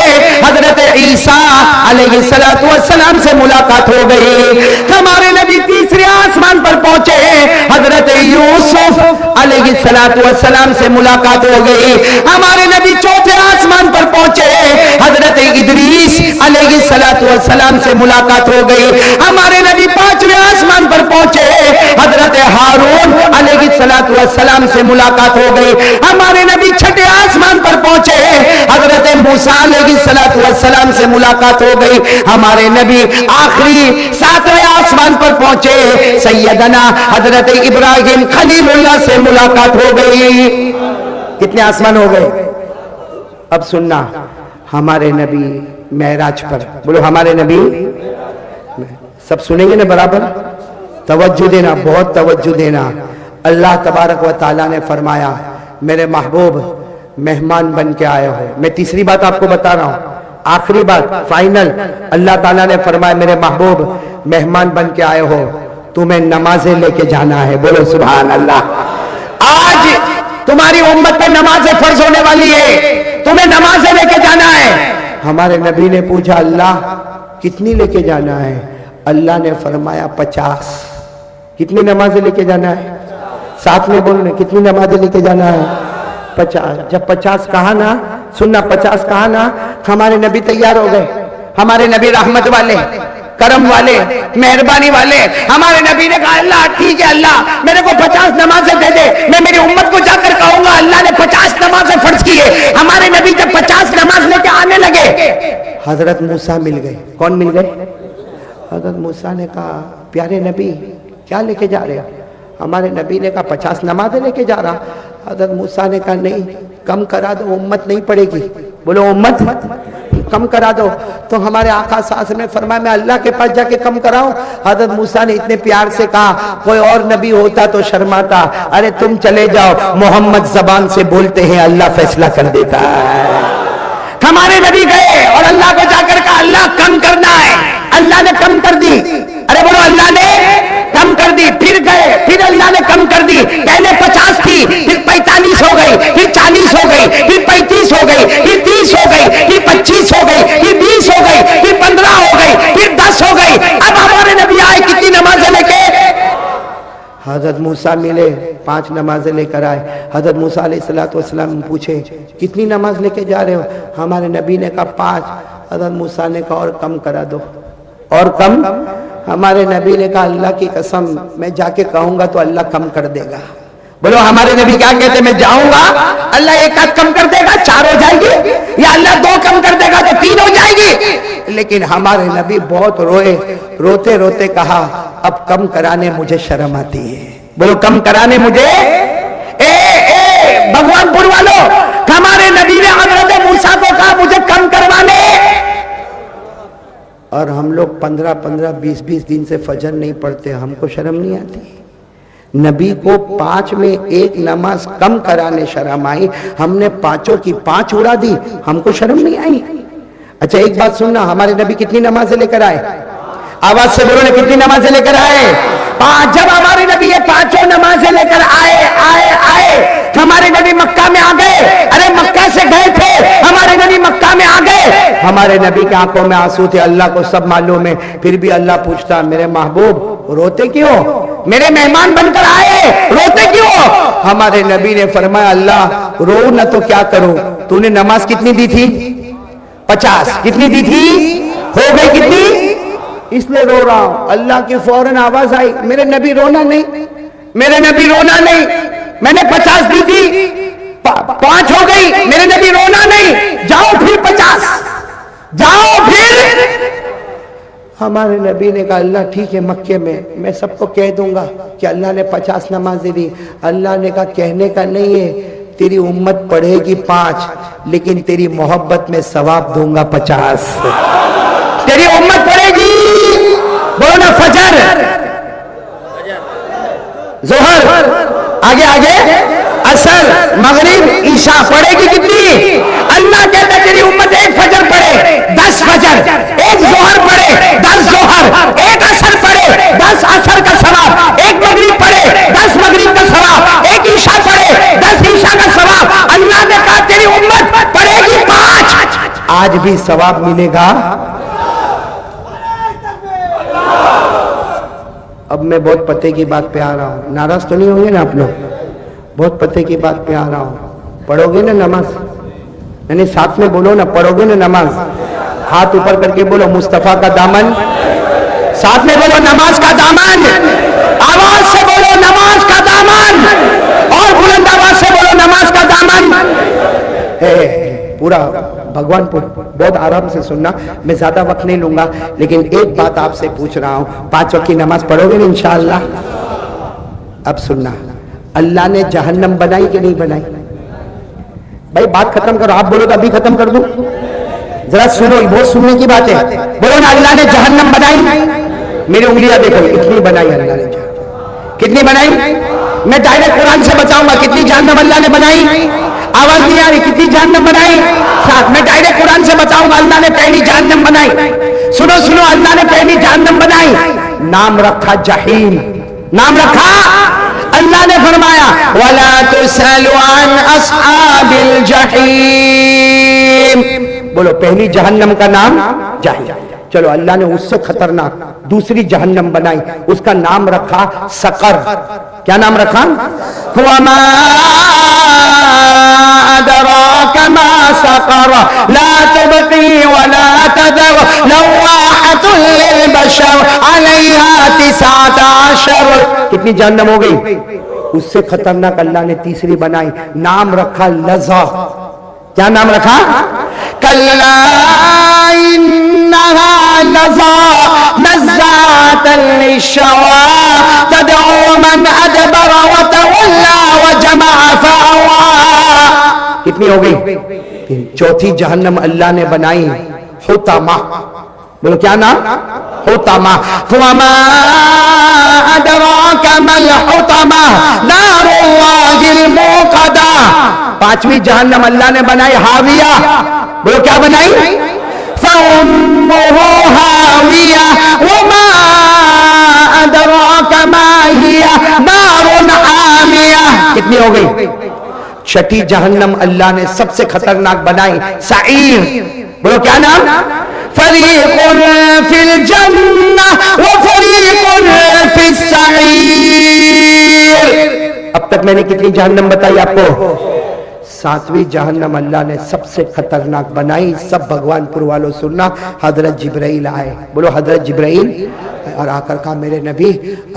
حضرت عیسیٰ علیہ السلام سے ملاقات ہو گئی. ہمارے نبی تیسرے آسمان پر پہنچے، حضرت یوسف علیہ السلام سے ملاقات ہو گئی. ہمارے نبی چوتھے آسمان پر پہنچے، حضرت ادریس علیہ السلام سے ملاقات ہو گئی. ہمارے نبی پانچویں آسمان پر پہنچے، حضرت ہارون علیہ السلام سے ملاقات ہو گئی. ہمارے نبی چھٹے آسمان پر پہنچے، حضرت موسیٰ علیہ السلام سے ملاقات ہو گئی. ہمارے نبی آخری 7ویں آسمان پر پہنچے، سیدنا حضرت ابراہیم خلیل اللہ سے ملاقات ہو گئی. کتنے آسمان ہو گئے؟ اب سننا، ہمارے نبی معراج پر، بولو ہمارے نبی، سب سنیں گے نا برابر؟ توجہ دینا, بہت توجہ دینا. اللہ تبارک و تعالیٰ نے فرمایا میرے محبوب مہمان بن کے آئے ہو. میں تیسری بات آپ کو بتا رہا ہوں, آخری بات فائنل. اللہ تعالیٰ نے فرمایا میرے محبوب مہمان بن کے آئے ہو, تمہیں نمازیں لے کے جانا ہے. بولو سبحان اللہ. آج تمہاری امت پہ نمازیں فرض ہونے والی ہے, تمہیں نمازیں لے کے جانا ہے. ہمارے نبی نے پوچھا اللہ کتنی لے کے جانا ہے؟ اللہ نے فرمایا 50. کتنی نمازیں لے کے جانا ہے؟ ساتھ میں بولنے کتنی نمازیں لے کے جانا ہے؟ 50. جب 50 کہا نا, سننا 50 کہا نا, ہمارے نبی تیار ہو گئے. ہمارے نبی رحمت والے, کرم والے, مہربانی والے. ہمارے نبی نے کہا اللہ ٹھیک ہے, اللہ میرے کو 50 نمازیں دے دے, میں میری امت کو جا کر کہوں گا اللہ نے 50 نمازیں فرض کی ہے. ہمارے نبی جب 50 نماز لے کے آنے لگے, حضرت موسیٰ مل گئے. کون مل گئے؟ حضرت موسیٰ نے کہا پیارے نبی کیا لے کے جا رہے ہیں؟ ہمارے نبی نے کہا 50 نمازیں لے کے جا رہا. حضرت موسیٰ نے کہا نہیں, کم کرا دو, امت نہیں پڑے گی. بولو امت کم کرا دو. تو ہمارے آقا صلی اللہ علیہ وسلم نے فرمایا میں اللہ کے پاس جا کے کم کراؤں. حضرت موسیٰ نے اتنے پیار سے کہا کوئی اور نبی ہوتا تو شرماتا, ارے تم چلے جاؤ, محمد زبان سے بولتے ہیں اللہ فیصلہ کر دیتا ہے. ہمارے نبی گئے اور اللہ کو جا کر کہا اللہ کم کرنا ہے. اللہ نے کم کر دی. ارے بولو اللہ نے کم کر دی. پھر گئے, پھر اللہ نے کم کر دی. پہلے 50 تھی, پھر 45 ہو گئی, پھر 40 ہو گئی, پھر 35 ہو گئی, پھر 30 ہو گئی, پھر 25 ہو گئی, پھر 20 ہو گئی, پھر 15 ہو گئی, پھر 10 ہو گئی. اب ہمارے نبی آئے کتنی نمازیں لے کے؟ حضرت موسیٰ ملے, 5 نمازیں لے کر آئے. حضرت موسیٰ علیہ السلام پوچھے کتنی نماز لے کے جا رہے ہو؟ ہمارے نبی نے کہا 5. حضرت موسیٰ نے کہا اور کم کرا دو, اور کم. ہمارے نبی نے کہا اللہ کی قسم میں جا کے کہوں گا تو اللہ کم کر دے گا. بولو ہمارے نبی کیا کہتے, میں جاؤں گا اللہ 1 آدھ کم کر دے گا 4 ہو جائے گی, یا اللہ 2 کم کر دے گا تو 3 ہو جائے گی. لیکن ہمارے نبی بہت روئے, روتے روتے کہا اب کم کرانے مجھے شرم آتی ہے. بولو کم کرانے مجھے. بھگوان پور والوں, ہمارے نبی نے حضرت موسیٰ کو کہا مجھے کم کروانے, اور ہم لوگ 15 20 دن سے فجر نہیں پڑھتے, ہم کو شرم نہیں آتی. نبی کو 5 میں 1 نماز کم کرانے شرم آئی, ہم نے 5 کی 5 اڑا دی, ہم کو شرم نہیں آئی. اچھا ایک بات سننا, ہمارے نبی کتنی نمازیں لے کر آئے؟ آواز سے بولو, کتنی نمازیں لے کر آئے؟ 5. جب ہمارے نبی یہ 5 نمازیں لے کر آئے, ہمارے نبی مکہ میں آ گئے. ارے مکہ سے گئے تھے, ہمارے نبی مکہ میں آ گئے. ہمارے نبی کے آنکھوں میں آنسو تھے, اللہ کو سب معلوم ہے. پھر بھی اللہ پوچھتا میرے محبوب روتے کیوں؟ میرے مہمان بن کر آئے, روتے کیوں؟ ہمارے نبی نے فرمایا اللہ رو نہ تو کیا کروں, تو نے نماز کتنی دی تھی؟ 50. کتنی دی تھی؟ ہو گئی کتنی؟ اس لیے رو رہا ہوں. اللہ کی فوراً آواز آئی, میرے نبی رونا نہیں, میرے نبی رونا نہیں. میں نے 50 دی تھی, 5 ہو گئی, میرے نبی رونا نہیں, جاؤ پھر 50, جاؤ پھر. ہمارے نبی نے کہا اللہ ٹھیک ہے, مکے میں سب کو کہہ دوں گا کہ اللہ نے 50 نمازیں دی. اللہ نے کہا کہنے کا نہیں ہے, تیری امت پڑھے گی 5, لیکن تیری محبت میں ثواب دوں گا 50. تیری امت پڑھے گی, بولو نا, فجر, ظہر, آگے عصر, مغرب, عشاء پڑھے گی کتنی؟ اللہ کہتا ہے تیری امت 1 فجر پڑھے 10 فجر, 1 ظہر پڑھے 10 ظہر, 1 عصر پڑھے 10 عصر کا ثواب, 1 مغرب پڑھے 10 مغرب کا ثواب, 1 عشاء پڑھے 10 عشاء کا ثواب. اللہ نے کہا تیری امت پڑھے گی 5, آج بھی ثواب ملے گا. اب میں بہت پتے کی بات پہ آ رہا ہوں, ناراض تو نہیں ہوں گے نا آپ لوگ؟ بہت پتے کی بات پہ آ رہا ہوں. پڑھو گے نا نماز؟ یعنی ساتھ میں بولو نا, پڑھو گے نا نماز؟ ہاتھ اوپر کر کے بولو مصطفیٰ کا دامن, ساتھ میں بولو نماز کا دامن, آواز سے بولو نماز کا دامن, اور بلند آواز سے بولو نماز کا دامن. پورا بھگوان پور بہت آرام سے سننا, میں زیادہ وقت نہیں لوں گا, لیکن ایک بات آپ سے پوچھ رہا ہوں, 5 وقت کی نماز پڑھو گے نا انشاءاللہ؟ اب سننا, اللہ نے جہنم بنائی کہ نہیں بنائی؟ بھائی بات ختم کرو, آپ بولو تو ابھی ختم کر دوں. ذرا سنو, بہت سننے کی بات ہے, بولو نا, اللہ نے جہنم بنائی میری انگلیاں دیکھو اتنی بنائی اللہ نے جہنم. کتنی بنائی؟ میں ڈائریکٹ قرآن سے بتاؤں گا کتنی جہنم اللہ نے بنائی. آواز نہیں آ رہی؟ کتنی جہنم بنائی؟ ساتھ میں ڈائریکٹ قرآن سے بتاؤں گا. اللہ نے پہلی جہنم بنائی. سنو سنو, اللہ نے پہلی جہنم بنائی, نام رکھا جہنم. نام رکھا, اللہ نے فرمایا وَلَا تُسْأَلُ عَنْ أَصْحَابِ الْجَحِيمِ. بولو پہلی جہنم کا نام جہنم. چلو اللہ نے اس سے خطرناک دوسری جہنم بنائی, اس کا نام رکھا سقر. کیا نام رکھا؟ وَمَا أَدْرَاكَ مَا سَقَرَ لَا تُبْقِي وَلَا تَذَرُ لَوَّاحَةٌ لِلْبَشَرِ عَلَيْهَا 19. کتنی جہنم ہو گئی؟ اس سے خطرناک اللہ نے تیسری بنائی, نام رکھا لظا. کیا نام رکھا؟ کَلَّا إِنَّهَا لَظَى نَزَّاعَةً لِلشَّوَىٰ تَدْعُو مَنْ أَدْبَرَ وَتَوَلَّىٰ وَجَمَعَ فَأَوْعَىٰ. کتنی ہو گئی؟ چوتھی جہنم اللہ نے بنائی حطمہ. بولو کیا نام؟ حطمہ. وَمَا أَدْرَاكَ مَا الْحُطَمَةُ نَارُ اللَّهِ الْمُوقَدَةُ. پانچویں جہنم اللہ نے بنائی ہاویہ. بولو کیا بنائی؟ فَأُمُّهُ هَاوِيَةٌ وَمَا أَدْرَاكَ مَا هِيَ نَارٌ حَامِيَةٌ. کتنی ہو گئی؟ چھٹی جہنم اللہ نے سب سے خطرناک بنائی سعیر. بولو کیا نام؟ فَرِيقٌ فِي الْجَنَّةِ وَفَرِيقٌ فِي السَّعِيرِ. اب تک میں نے کتنی جہنم بتائی آپ کو؟ ساتویں جہنم اللہ نے سب سے خطرناک بنائی. سب بھگوان پور والوں سننا, حضرت جبرائیل آئے. بولو حضرت جبرائیل, اور آ کر کہا میرے نبی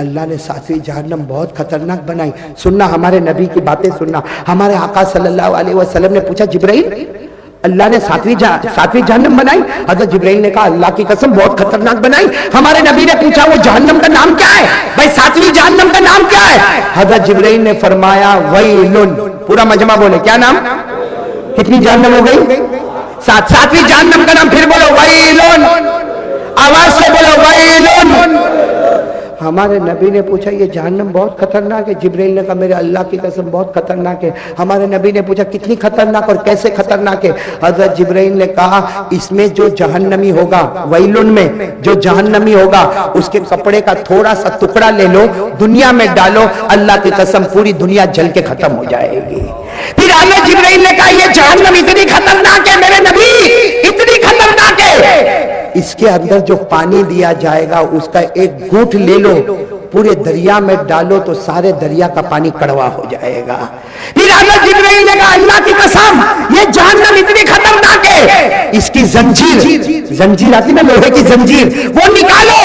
اللہ نے ساتویں جہنم بہت خطرناک بنائی. سننا ہمارے نبی کی باتیں سننا. ہمارے آقا صلی اللہ علیہ وسلم نے پوچھا جبرائیل اللہ نے ساتویں جہنم بنائی؟ حضرت جبرائیل نے کہا اللہ کی قسم بہت خطرناک بنائی. ہمارے نبی نے پوچھا وہ جہنم کا نام کیا ہے بھائی؟ ساتویں جہنم کا نام کیا ہے؟ حضرت جبرائیل نے فرمایا ویلن. پورا مجمع بولے کیا نام؟ کتنی جہنم ہو گئی؟ ساتویں جہنم کا نام پھر بولو ویلن. آواز سے بولو ویلن. ہمارے نبی نے پوچھا یہ جہنم بہت خطرناک ہے. جبرائیل نے کہا میرے اللہ کی قسم بہت خطرناک ہے. ہمارے نبی نے پوچھا کتنی خطرناک اور کیسے خطرناک ہے؟ حضرت جبرائیل نے کہا اس میں جو جہنمی ہوگا, ویلن میں جو جہنمی ہوگا, اس کے کپڑے کا تھوڑا سا ٹکڑا لے لو, دنیا میں ڈالو, اللہ کی قسم پوری دنیا جل کے ختم ہو جائے گی. پھر حضرت جبرائیل نے کہا یہ جہنم اتنی خطرناک ہے میرے نبی, اتنی خطرناک ہے, اس کے اندر جو پانی دیا جائے گا اس کا ایک گھونٹ لے لو, پورے دریا میں ڈالو تو سارے دریا کا پانی کڑوا ہو جائے گا. پھر حضرت جبرائیل نے کہا اللہ کی قسم یہ جہنم اتنی خطرناک ہے, اس کی زنجیر آتی نا لوہے کی زنجیر, وہ نکالو,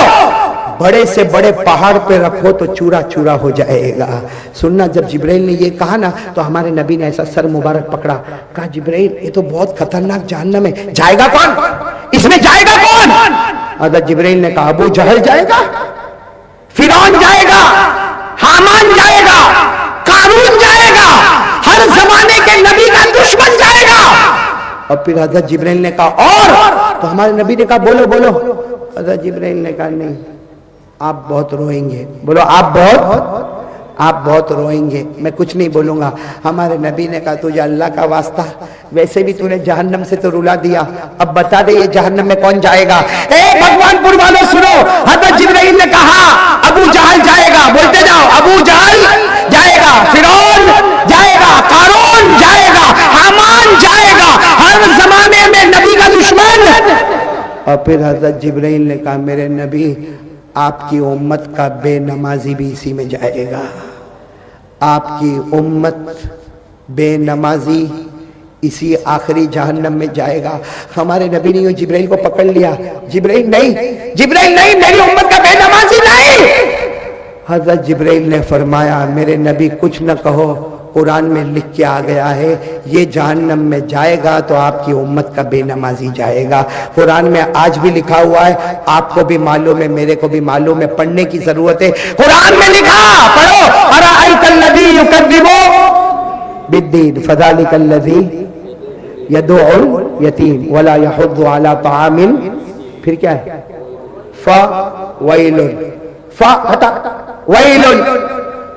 بڑے سے بڑے پہاڑ پہ رکھو تو چورا چورا ہو جائے گا. سننا جب جبرائیل نے یہ کہا نا تو ہمارے نبی نے ایسا سر مبارک پکڑا, کہا جبرائیل یہ تو بہت خطرناک جہنم ہے, جائے گا کون اس میں؟ جائے گا کون؟ حضرت جبرائیل نے کہا ابو جہل جائے گا, فرعون جائے گا, حامان جائے گا, قارون جائے گا, ہر زمانے کے نبی کا دشمن جائے گا. اور پھر حضرت جبرائیل نے کہا اور, تو ہمارے نبی نے کہا بولو بولو. حضرت جبرائیل نے کہا نہیں آپ بہت روئیں گے. بولو آپ بہت روئیں گے, میں کچھ نہیں بولوں گا. ہمارے نبی نے کہا تجھے اللہ کا واسطہ, ویسے بھی تو نے جہنم سے تو رلا دیا, اب بتا دے یہ جہنم میں کون جائے گا؟ اے بھگوان پور والوں سنو, حضرت جبرائیل نے کہا ابو جہل جائے گا. بولتے جاؤ, ابو جہل جائے گا, فرعون جائے گا, قارون جائے گا, حامان جائے گا, ہر زمانے میں نبی کا دشمن. اور پھر حضرت جبرائیل نے کہا میرے نبی آپ کی امت کا بے نمازی بھی اسی میں جائے گا. آپ کی امت بے نمازی اسی آخری جہنم میں جائے گا. ہمارے نبی نے جبرائیل کو پکڑ لیا, جبرائیل نہیں میری امت کا بے نمازی نہیں. حضرت جبرائیل نے فرمایا میرے نبی کچھ نہ کہو, قرآن میں لکھ کے آ گیا ہے یہ جہنم میں جائے گا تو آپ کی امت کا بے نمازی جائے گا. قرآن میں آج بھی لکھا ہوا ہے, آپ کو بھی معلوم ہے, میرے کو بھی معلوم ہے, پڑھنے کی ضرورت ہے. قرآن میں لکھا, پڑھو, ارأیت الذی یکذب بالدین فذلک الذی یدعو الیتیم ولا یحض علی طعام, پھر کیا ہے, فا ویلن، فا ہٹا، ویلن،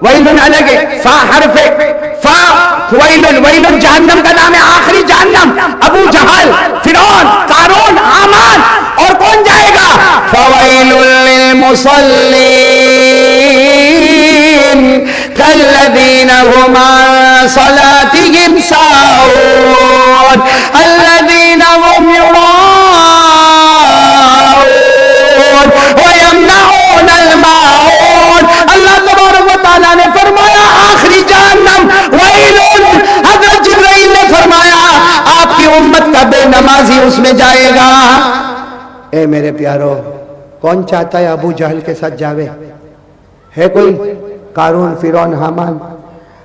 ویلن الگ ہے، فا حرف ہے، فا ویلن، ویلن جہنم کا نام ہے، آخری جہنم، ابو جہل، فرعون، قارون، حامان، اور کون جائے گا؟ فویل للمصلین الذین هم عن صلاتهم ساہون الذین هم یراؤون ویمنعون الماعون۔ اللہ تبارک و تعالیٰ نے فرمایا آخری جہنم ویلن، حضرت جبرائیل نے فرمایا آپ کی امت کا بے نمازی اس میں جائے گا۔ اے میرے پیارو، کون چاہتا ہے ابو جہل کے ساتھ جاوے؟ ہے کوئی؟ قارون، فرعون، حامان۔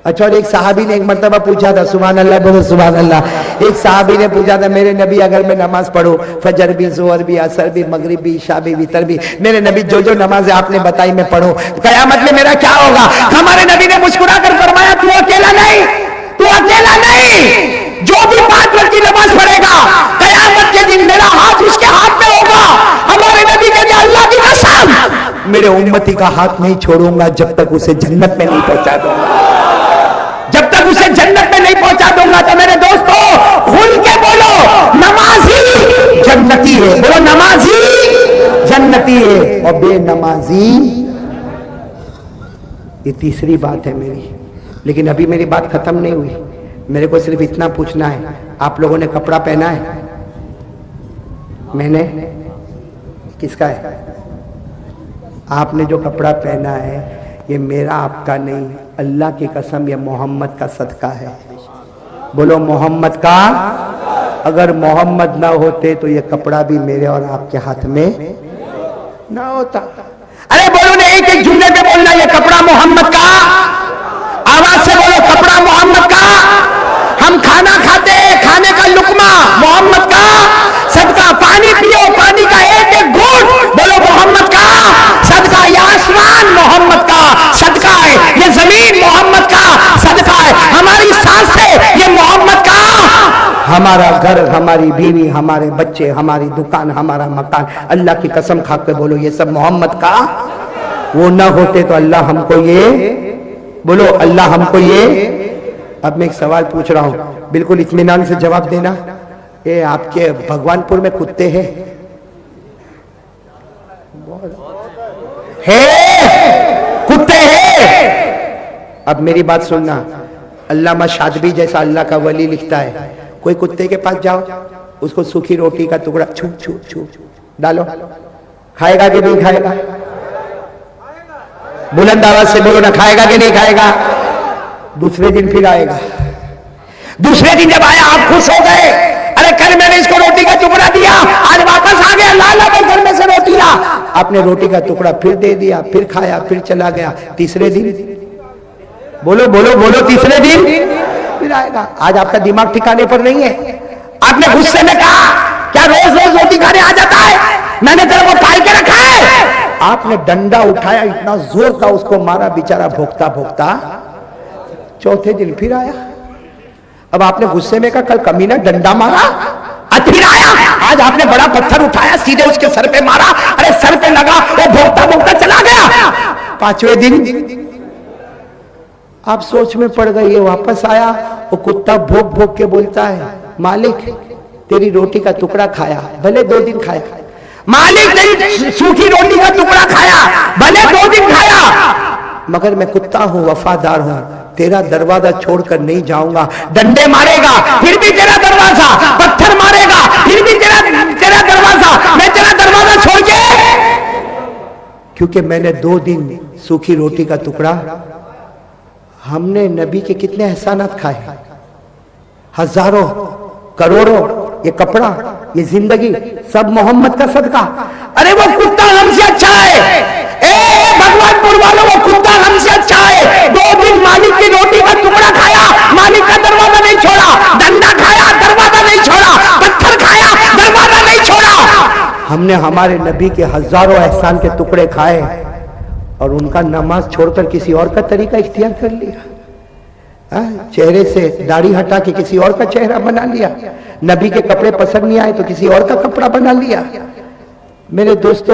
اچھا، اور ایک صحابی نے ایک مرتبہ پوچھا تھا، سبحان اللہ بولو سبحان اللہ، ایک صحابی نے پوچھا تھا میرے نبی اگر میں نماز پڑھوں، فجر بھی، ظہر بھی، عصر بھی، مغرب بھی، عشاء بھی، وتر بھی، میرے نبی جو جو نمازیں آپ نے بتائی میں پڑھوں، قیامت میں میرا کیا ہوگا؟ ہمارے نبی نے مسکرا کر فرمایا تو اکیلا نہیں، تو اکیلا نہیں، جو بھی 5 وقت کی نماز پڑھے گا قیامت کے دن میرا ہاتھ اس کے ہاتھ میں ہوگا۔ ہمارے نبی کہتے ہیں اللہ کی قسم میرے امتی کا ہاتھ نہیں چھوڑوں گا جب تک اسے جنت میں نہیں پہنچا دوں گا، جب تک اسے جنت میں نہیں پہنچا دوں گا۔ تو میرے دوستو کھل کے بولو، نمازی جنتی ہے، بولو نمازی جنتی ہے، اور بے نمازی۔ یہ تیسری بات ہے میری، لیکن ابھی میری بات ختم نہیں ہوئی، میرے کو صرف اتنا پوچھنا ہے، آپ لوگوں نے کپڑا پہنا ہے؟ میں نے؟ کس کا ہے؟ آپ نے جو کپڑا پہنا ہے یہ میرا آپ کا نہیں، اللہ کی قسم یہ محمد کا صدقہ ہے۔ بولو محمد کا، اگر محمد نہ ہوتے تو یہ کپڑا بھی میرے اور آپ کے ہاتھ میں نہ ہوتا۔ ارے بولو نا، ایک ایک جملے پہ بولنا، یہ کپڑا محمد کا، آواز سے بولو کپڑا محمد کا، ہم کھانا کھاتے ہیں کھانے کا لقمہ محمد کا صدقہ، پانی پیو پانی کا ایک ایک گھونٹ بولو محمد کا صدقہ، یہ آسمان محمد کا صدقہ ہے، یہ زمین محمد کا صدقہ ہے، ہماری سانسیں یہ محمد کا، ہمارا گھر، ہماری بیوی، ہمارے بچے، ہماری دکان، ہمارا مکان، اللہ کی قسم کھا کے بولو یہ سب محمد کا۔ وہ نہ ہوتے تو اللہ ہم کو یہ، بولو اللہ ہم کو یہ۔ اب میں ایک سوال پوچھ رہا ہوں، بالکل اطمینان سے جواب دینا، یہ آپ کے بھگوان پور میں کتے ہیں؟ کتے ہیں؟ اب میری بات سننا، علامہ شاطبی جیسا اللہ کا ولی لکھتا ہے، کوئی کتے کے پاس جاؤ، اس کو سوکھی روٹی کا ٹکڑا چھو چھو چھو ڈالو، کھائے گا کہ نہیں کھائے گا؟ بلند آواز سے بولو نا، کھائے گا کہ نہیں کھائے گا؟ دوسرے دن پھر آئے گا، دوسرے دن جب آیا آپ خوش ہو گئے، ارے کل میں نے اس کو روٹی کا ٹکڑا دیا، آج واپس آ گیا، لالا بھائی گھر میں سے روٹی لا، آپ نے روٹی کا ٹکڑا پھر دے دیا، پھر کھایا، پھر چلا گیا، تیسرے دن بولو بولو بولو تیسرے دن پھر آئے گا۔ آج آپ کا دماغ ٹھکانے پر نہیں ہے، آپ نے غصے میں کہا کیا روز روز روٹی کھانے آ جاتا ہے، میں نے تیرے کو پال کے رکھا ہے، آپ نے ڈنڈا اٹھایا، اتنا زور کا اس کو مارا، بیچارہ بھوکتا بھوکتا چوتھے دن پھر آیا۔ اب آپ نے غصے میں کہا کل کمینہ ڈنڈا مارا، آج پھر آیا، آج آپ نے بڑا پتھر اٹھایا سیدھے اس کے سر پہ مارا، ارے سر پہ لگا، وہ بھوکتا بھوکتا چلا گیا، پانچویں دن آپ سوچ میں پڑ گئی، یہ واپس آیا، وہ کتا بھوک بھوک کے بولتا ہے مالک تیری روٹی کا ٹکڑا کھایا، بھلے 2 دن کھایا، مالک تیری سوکھی روٹی کا ٹکڑا کھایا، بھلے 2 دن کھایا، مگر میں کتا ہوں، وفادار ہوں، تیرا دروازہ چھوڑ کر نہیں جاؤں گا، ڈنڈے مارے گا پھر بھی تیرا دروازہ، پتھر مارے گا پھر بھی تیرا دروازہ، میں تیرا دروازہ چھوڑ کے، کیونکہ میں نے 2 دن سوکھی روٹی کا ٹکڑا۔ ہم نے نبی کے کتنے احسانات کھائے، ہزاروں کروڑوں، یہ کپڑا، یہ زندگی سب محمد کا صدقہ۔ ارے وہ کتا ہم سے اچھا ہے، اے بھگوان پور والوں، وہ کتا ہم سے اچھا ہے، 2 دن مالک کی روٹی کا ٹکڑا کھایا، مالک کا دروازہ نہیں چھوڑا، ڈنڈا کھایا دروازہ نہیں چھوڑا، پتھر کھایا دروازہ نہیں چھوڑا۔ ہم نے ہمارے نبی کے ہزاروں احسان کے ٹکڑے کھائے اور ان کا نماز چھوڑ کر کسی اور کا طریقہ اختیار کر لیا، چہرے سے داڑھی ہٹا کے کسی اور کا چہرہ بنا لیا، نبی کے کپڑے پسند نہیں آئے تو کسی اور کا کپڑا بنا لیا۔ میرے دوستو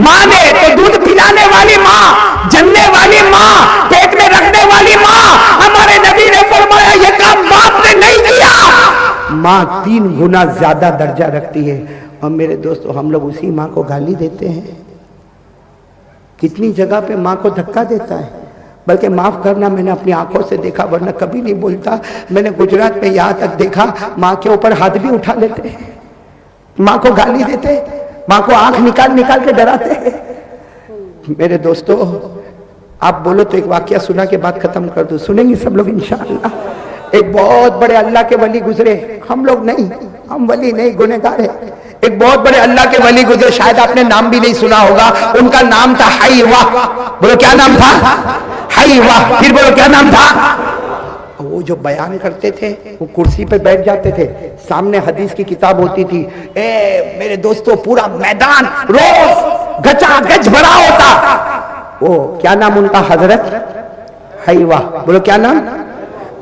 ماں نے تو دودھ پلانے والی ماں، جلنے والی ماں، پیٹ میں رکھنے والی ماں، ہمارے نبی نے فرمایا یہ کام باپ نے نہیں کیا۔ ماں 3 گنا زیادہ درجہ رکھتی ہے، اور میرے دوستو ہم لوگ اسی ماں کو گالی دیتے ہیں۔ کتنی جگہ پہ ماں کو دھکا دیتا ہے، بلکہ معاف کرنا میں نے اپنی آنکھوں سے دیکھا، ورنہ کبھی نہیں بولتا، میں نے گجرات میں یہاں تک دیکھا ماں کے اوپر ہاتھ بھی اٹھا لیتے ہیں، ماں کو گالی دیتے، ماں کو آنکھ نکال نکال کے ڈراتے ہیں۔ میرے دوستو آپ بولو تو ایک واقعہ سنا کے بعد ختم کر دو، سنیں گے سب لوگ انشاءاللہ۔ ایک بہت بڑے اللہ کے ولی گزرے، ہم لوگ نہیں، ہم ولی نہیں، گنہگار ہیں۔ ایک بہت بڑے اللہ کے ولی گزرے، شاید آپ نے نام بھی نہیں سنا ہوگا، ان کا نام تھا حیوہ۔ بولو کیا نام تھا؟ حیوہ۔ پھر بولو کیا نام تھا؟ وہ جو بیان کرتے تھے وہ کرسی پہ بیٹھ جاتے تھے، سامنے حدیث کی کتاب ہوتی تھی، اے میرے دوستو پورا میدان روز گچا گچ بھرا ہوتا۔ وہ کیا نام ان کا؟ حضرت حیوہ۔ بولو کیا نام؟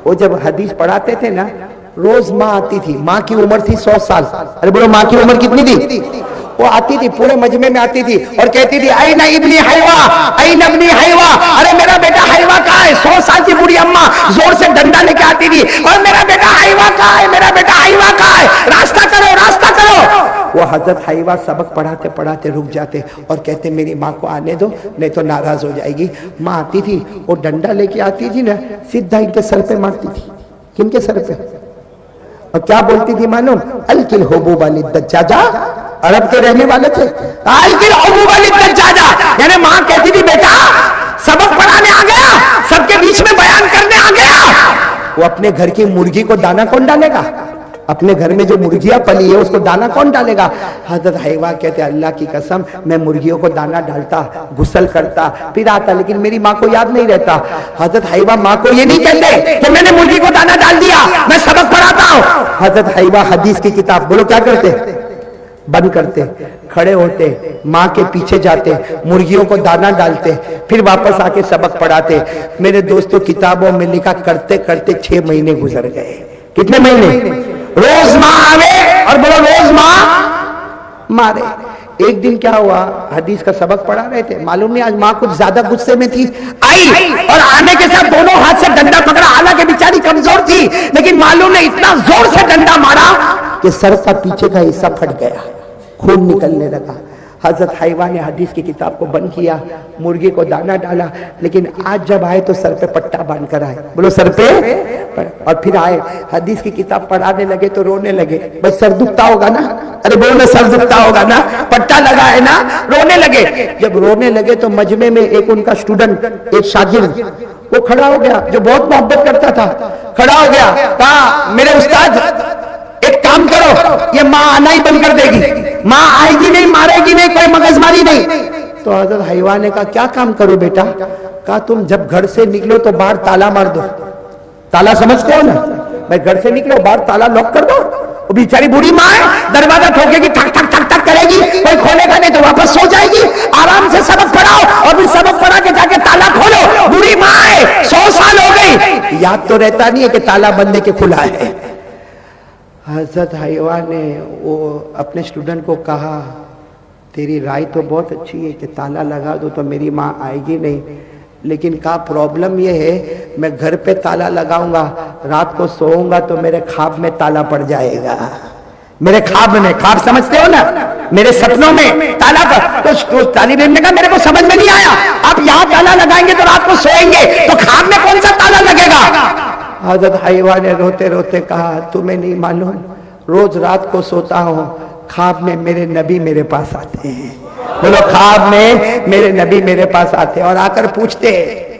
وہ جب حدیث پڑھاتے تھے نا، روز ماں آتی تھی، ماں کی عمر تھی 100 سال۔ ارے بولو ماں کی عمر کتنی تھی؟ وہ آتی تھی، پورے مجمع میں آتی تھی اور کہتی تھی این ابنی حیوہ، این ابنی حیوہ، ارے میرا بیٹا حیوہ کہاں ہے؟ 100 سال کی بوڑھی اماں زور سے ڈنڈا لے کے آتی تھی، اور میرا بیٹا حیوہ کہاں ہے؟ میرا بیٹا حیوہ کہاں ہے؟ راستہ کرو، راستہ کرو۔ وہ حضرت حیوہ سبق پڑھاتے پڑھاتے رک جاتے اور کہتے میری ماں کو آنے دو، نہیں تو ناراض ہو جائے گی۔ ماں آتی تھی، وہ ڈنڈا لے کے آتی تھی نا، سیدھا ان کے سر پہ مارتی تھی۔ کن کے سر پہ؟ اور کیا بولتی تھی معلوم؟ الکل حبوب للدجاجہ، عرب کے رہنے والے تھے، الکل حبوب للدجاجہ، یعنی ماں کہتی تھی بیٹا سبق پڑھانے آ گیا، سب کے بیچ میں بیان کرنے آ گیا۔ وہ اپنے گھر کی مرغی کو دانا کون ڈالے گا؟ اپنے گھر میں جو مرغیاں پلی ہے اس کو دانا کون ڈالے گا؟ حضرت حیوہ کہتے اللہ کی قسم میں مرغیوں کو دانا ڈالتا، غسل کرتا، پھر آتا، لیکن میری ماں کو یاد نہیں رہتا۔ حضرت حیوہ ماں کو یہ نہیں کہتے کہ میں نے مرغی کو دانا ڈال دیا، میں سبق پڑھاتا ہوں۔ حضرت حیوہ حدیث کی کتاب بولو کیا کرتے؟ بند کرتے، کھڑے ہوتے، ماں کے پیچھے جاتے، مرغیوں کو دانا ڈالتے، پھر واپس آ کے سبق پڑھاتے۔ میرے دوستوں کتابوں میں لکھا کرتے کرتے 6 مہینے گزر گئے۔ کتنے مہینے؟ روز ماں آوے اور بولو روز ماں مارے۔ ایک دن کیا ہوا، حدیث کا سبق پڑھا رہے تھے، معلوم نہیں آج ماں کچھ زیادہ غصے میں تھی، آئی اور آنے کے ساتھ دونوں ہاتھ سے ڈنڈا پکڑا، حالانکہ بیچاری کمزور تھی، لیکن معلوم نے اتنا زور سے ڈنڈا مارا کہ سر کا پیچھے کا حصہ پھٹ گیا، خون نکلنے لگا۔ حضرت حیوہ نے حدیث کی کتاب کو بند کیا، مرغی کو دانا ڈالا، لیکن آج جب آئے تو سر پہ پٹا باندھ کر آئے، بولو سر پہ، اور پھر آئے حدیث کی کتاب پڑھانے لگے تو رونے لگے، بس سر دکھتا ہوگا نا، ارے بولو سر دکھتا ہوگا نا، پٹا لگا ہے نا، رونے لگے۔ جب رونے لگے تو مجمع میں ایک ان کا اسٹوڈنٹ، ایک شاگرد وہ کھڑا ہو گیا، جو بہت محبت کرتا تھا، کھڑا ہو گیا، کہا میرے استاد ایک کام کرو، یہ ماں آنا ہی بند کر دے گی، ماں آئے گی نہیں، مارے گی نہیں، کوئی مغز ماری نہیں۔ تو حضرت حیوہ نے کہا کیا کام کرو بیٹا؟ کہا تم جب گھر سے نکلو تو باہر تالا مار دو، تالا سمجھتے ہو نا، میں گھر سے نکلو باہر تالا لاک کر دو، وہ بیچاری بوڑھی ماں ہے، دروازہ ٹھوکے گی، ٹھک ٹھک ٹھک ٹھک کرے گی، کوئی کھولے گا نہیں تو واپس سو جائے گی، آرام سے سبق پڑھاؤ، اور پھر سبق پڑھا کے جا کے تالا کھولو، بوڑھی ماں ہے، 100 سال ہو گئی، یاد تو رہتا نہیں ہے کہ تالا بندے کے کھلا ہے۔ حضرت حیوہ نے وہ اپنے اسٹوڈنٹ کو کہا تیری رائے تو بہت اچھی ہے کہ تالا لگا دو تو میری ماں آئے گی نہیں، لیکن کہا پرابلم یہ ہے میں گھر پہ تالا لگاؤں گا، رات کو سوؤں گا تو میرے خواب میں تالا پڑ جائے گا، میرے خواب میں، خواب سمجھتے ہو نا، میرے سپنوں میں تالا پر۔ تو طالب علم نے کہا میرے کو سمجھ میں نہیں آیا، آپ یہاں تالا لگائیں گے تو رات کو سوئیں گے تو خواب میں کون سا تالا لگے گا؟ حضرت حیوہ نے روتے روتے کہا تمہیں نہیں معلوم، روز رات کو سوتا ہوں، خواب میں میرے نبی میرے پاس آتے ہیں، بولو خواب میں میرے نبی میرے پاس آتے ہیں اور آ کر پوچھتے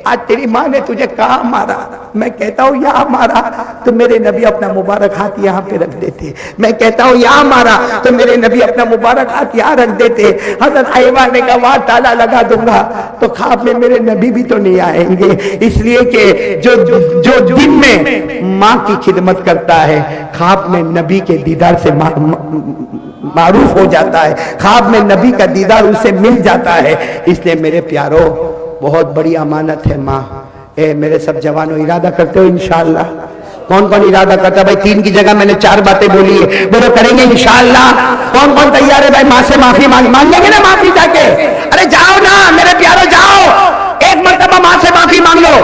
آج تیری ماں نے تجھے کہاں مارا؟ میں کہتا ہوں یہاں مارا تو میرے نبی اپنا مبارک ہاتھ یہاں پہ رکھ دیتے، میں کہتا ہوں یہاں مارا تو میرے نبی اپنا مبارک ہاتھ یہاں رکھ دیتے۔ حضرت حیوہ نے کہا وہاں تالا لگا دوں گا تو خواب میں میرے نبی بھی تو نہیں آئیں گے، اس لیے کہ جو دن میں ماں کی خدمت کرتا ہے خواب میں نبی کے دیدار سے معروف ہو جاتا ہے، خواب میں نبی کا دیدار اسے مل جاتا ہے۔ اس لیے میرے پیارو بہت بڑی امانت ہے ماں۔ اے میرے سب جوانوں ارادہ کرتے ہو انشاءاللہ کون کون ارادہ کرتا ہے بھائی 3 کی جگہ میں نے 4 باتیں بولی ہے، بولو کریں گے انشاءاللہ؟ کون کون تیار ہے بھائی ماں سے معافی مانگیں گے نا معافی جا کے؟ ارے جاؤ نا میرے پیارو، جاؤ ایک مرتبہ ماں سے معافی مانگ لو۔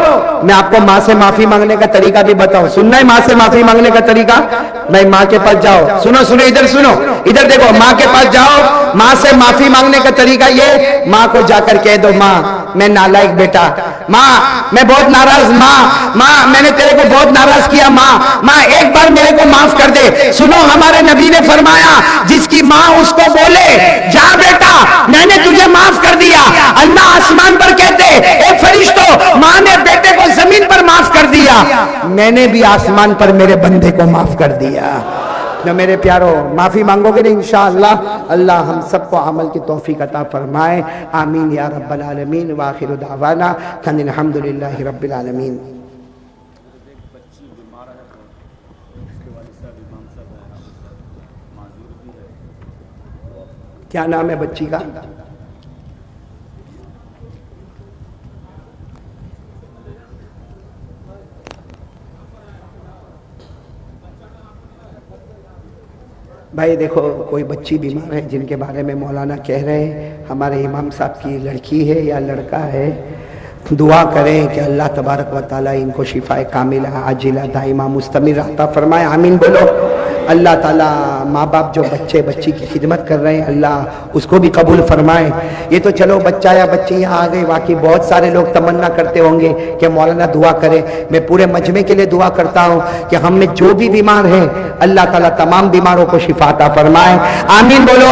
میں آپ کو ماں سے معافی مانگنے کا طریقہ بھی بتاؤں، سننا ہے ماں سے معافی مانگنے کا طریقہ؟ بھائی ماں کے پاس جاؤ، سنو سنو ادھر سنو، ادھر دیکھو، ماں کے پاس جاؤ، ماں سے معافی مانگنے کا طریقہ یہ، ماں کو جا کر کہہ دو ماں میں نالائق بیٹا، ماں میں بہت ناراض، ماں میں نے تیرے کو بہت ناراض کیا، ماں ایک بار میرے کو معاف کر دے۔ سنو ہمارے نبی نے فرمایا جس کی ماں اس کو بولے جا بیٹا میں نے تجھے معاف کر دیا، اللہ آسمان پر کہتے اے فرشتوں ماں نے بیٹے کو زمین پر معاف کر دیا، میں نے بھی آسمان پر میرے بندے کو معاف کر دیا۔ جو میرے پیارو معافی مانگو گے نا انشاءاللہ اللہ ہم سب کو عمل کی توفیق عطا فرمائے، آمین یا رب العالمین، وآخر دعوانا ان الحمدللہ رب العالمین۔ کیا نام ہے بچی کا؟ بھائی دیکھو کوئی بچی بیمار ہے جن کے بارے میں مولانا کہہ رہے ہیں ہمارے امام صاحب کی لڑکی ہے یا لڑکا ہے، دعا کریں کہ اللہ تبارک و تعالیٰ ان کو شفاء کاملہ عاجلہ دائمہ مستمر عطا فرمائے، آمین بولو۔ اللہ تعالیٰ ماں باپ جو بچی کی خدمت کر رہے ہیں اللہ اس کو بھی قبول فرمائے۔ یہ تو چلو بچہ یا بچی یہاں آ گئی، باقی بہت سارے لوگ تمنا کرتے ہوں گے کہ مولانا دعا کرے، میں پورے مجمع کے لیے دعا کرتا ہوں کہ ہم میں جو بھی بیمار ہیں اللہ تعالیٰ تمام بیماروں کو شفا عطا فرمائے، آمین بولو۔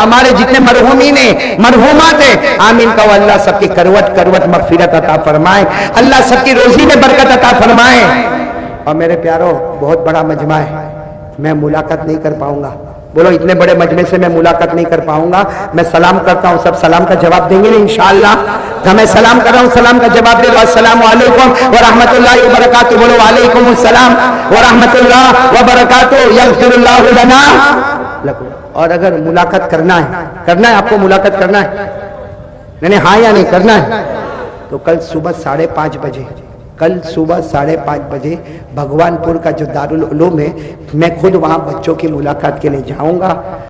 ہمارے جتنے مرحومین ہیں مرحومات ہیں آمین کہو، اللہ سب کی کروٹ مغفرت عطا فرمائے، اللہ سب کی روزی میں برکت عطا فرمائے۔ اور میرے پیارو بہت بڑا مجمع ہے، میں ملاقات نہیں کر پاؤں گا، بولو اتنے بڑے مجمع سے میں ملاقات نہیں کر پاؤں گا، میں سلام کرتا ہوں، سب سلام کا جواب دیں گے نا انشاءاللہ؟ جب میں سلام کر رہا ہوں سلام کا جواب دے دو، السلام علیکم ورحمۃ اللہ وبرکاتہ، بولو وعلیکم السلام ورحمۃ اللہ وبرکاتہ، یغفر اللہ لنا لکم۔ اور اگر ملاقات کرنا ہے آپ کو ملاقات کرنا ہے، نہیں ہاں یا نہیں کرنا ہے، تو کل صبح 5:30 بجے، کل صبح 5:30 بجے بھگوان پور کا جو دارالعلوم ہے میں خود وہاں بچوں کی ملاقات کے لیے جاؤں گا۔